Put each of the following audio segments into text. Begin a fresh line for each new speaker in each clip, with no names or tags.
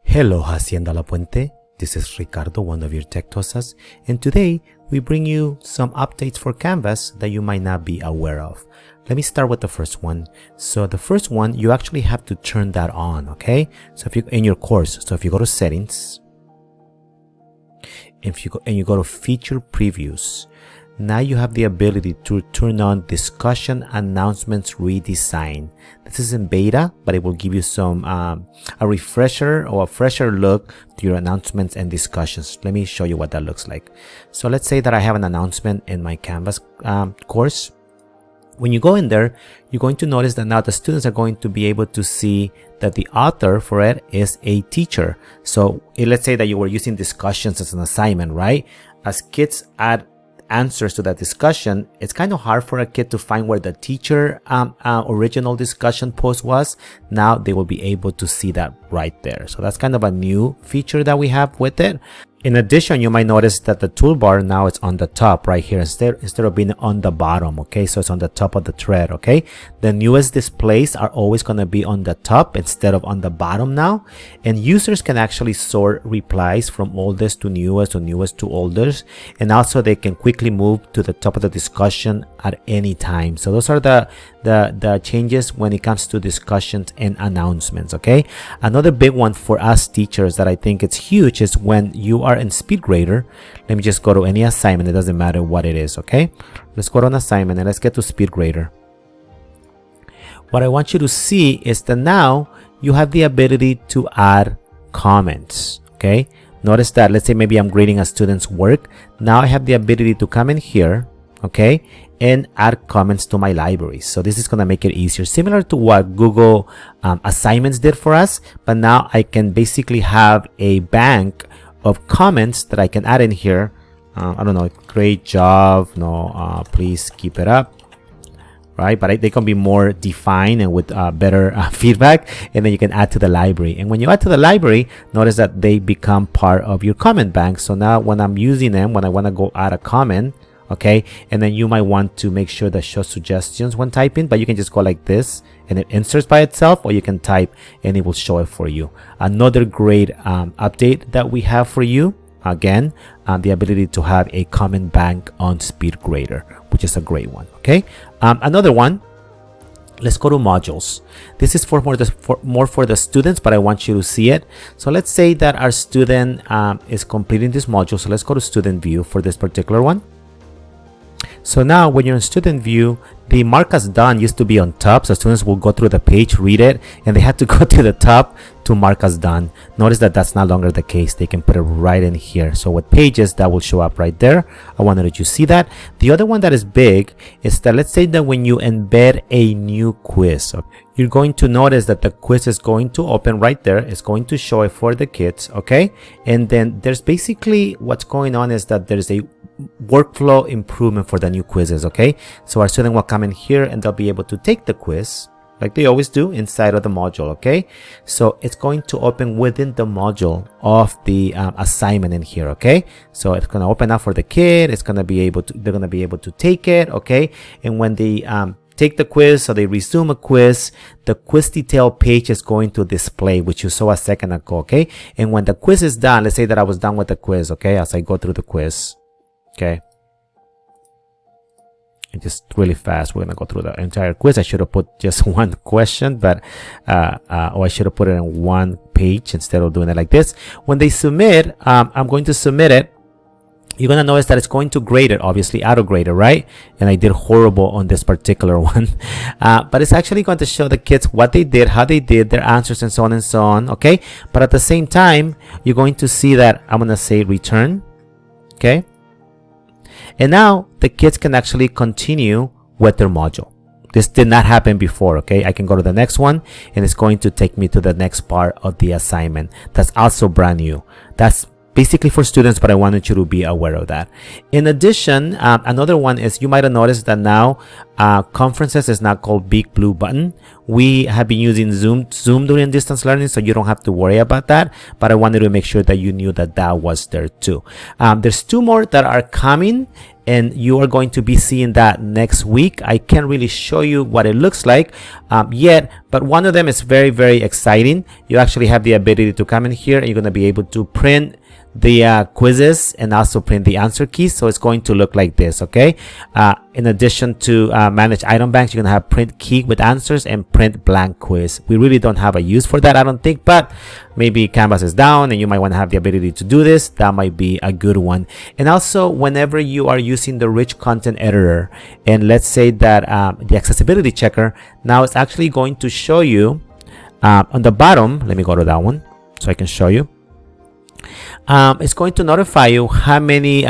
Hello, Hacienda La Puente. This is Ricardo, one of your tech tosas, and today we bring you some updates for Canvas that you might not be aware of. Let me start with the first one. So the first one, you actually have to turn that on, okay? So if you in your course, so if you go to settings, if you go to feature previews, now you have the ability to turn on discussion announcements redesign. This is in beta, but it will give you some a refresher or a fresher look to your announcements and discussions. Let me show you what that looks like. So let's say that I have an announcement in my Canvas course. When you go in there, you're going to notice that now the students are going to be able to see that the author for it is a teacher. So let's say that you were using discussions as an assignment, right? As kids add answers to that discussion, it's kind of hard for a kid to find where the teacher original discussion post was. Now they will be able to see that right there. So that's kind of a new feature that we have with it. In addition, you might notice that the toolbar now it's on the top right here instead of being on the bottom. Okay, so it's on the top of the thread. Okay, the newest displays are always going to be on the top instead of on the bottom now, and users can actually sort replies from oldest to newest or newest to oldest, and also they can quickly move to the top of the discussion at any time. So those are the changes when it comes to discussions and announcements. Okay, another big one for us teachers that I think it's huge is when you are in SpeedGrader. Let me just go to any assignment. It doesn't matter what it is. Okay, let's go to an assignment and let's get to SpeedGrader. What I want you to see is that now you have the ability to add comments. Okay, notice that, let's say maybe I'm grading a student's work. Now I have the ability to come in here, okay, and add comments to my library. So this is going to make it easier, similar to what Google Assignments did for us, but now I can basically have a bank of comments that I can add in here. I don't know, great job, no, please keep it up, right? But they can be more defined and with better feedback, and then you can add to the library. And when you add to the library, notice that they become part of your comment bank. So now when I'm using them, when I want to go add a comment, okay, and then you might want to make sure that show suggestions when typing, but you can just go like this and it inserts by itself, or you can type and it will show it for you. Another great update that we have for you, again, the ability to have a comment bank on SpeedGrader, which is a great one. Okay, another one, let's go to modules. This is more for the students, but I want you to see it. So let's say that our student is completing this module. So let's go to student view for this particular one. So now when you're in student view, the mark as done used to be on top, so students will go through the page, read it, and they had to go to the top to mark as done. Notice that that's no longer the case. They can put it right in here. So with pages, that will show up right there. I wanted that you see that. The other one that is big is that, let's say that when you embed a new quiz, you're going to notice that the quiz is going to open right there. It's going to show it for the kids, okay? And then there's basically what's going on is that there's a workflow improvement for the new quizzes. Okay, so our student will come in here and they'll be able to take the quiz like they always do inside of the module. Okay, so it's going to open within the module of the assignment in here. Okay, so it's going to open up for the kid. It's going to be able to, they're going to be able to take it. Okay, and when they take the quiz, so they resume a quiz, the quiz detail page is going to display, which you saw a second ago. Okay, and when the quiz is done, let's say that I was done with the quiz. Okay, as I go through the quiz, okay, and just really fast, we're gonna go through the entire quiz. I should have put just one question, but or I should have put it in one page instead of doing it like this. When they submit, I'm going to submit it. You're gonna notice that it's going to grade it, obviously auto grade it, right? And I did horrible on this particular one, but it's actually going to show the kids what they did, how they did, their answers, and so on and so on. Okay, but at the same time, you're going to see that I'm gonna say return. Okay, and now the kids can actually continue with their module. This did not happen before. Okay, I can go to the next one and it's going to take me to the next part of the assignment. That's also brand new. That's basically for students, but I wanted you to be aware of that. In addition, another one is you might have noticed that now conferences is not called Big Blue Button. We have been using Zoom during distance learning, so you don't have to worry about that, but I wanted to make sure that you knew that that was there too. There's 2 more that are coming, and you are going to be seeing that next week. I can't really show you what it looks like yet, but one of them is very, very exciting. You actually have the ability to come in here and you're going to be able to print the quizzes and also print the answer keys. So it's going to look like this, okay? In addition to manage item banks, you're going to have print key with answers and print blank quiz. We really don't have a use for that, I don't think, but maybe Canvas is down and you might want to have the ability to do this. That might be a good one. And also, whenever you are using the rich content editor, and let's say that the accessibility checker, now it's actually going to show you on the bottom. Let me go to that one so I can show you. It's going to notify you how many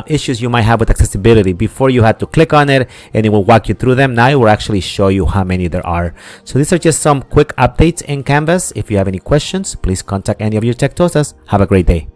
issues you might have with accessibility. Before, you had to click on it and it will walk you through them. Now it will actually show you how many there are. So these are just some quick updates in Canvas. If you have any questions, please contact any of your Tech Tostas. Have a great day.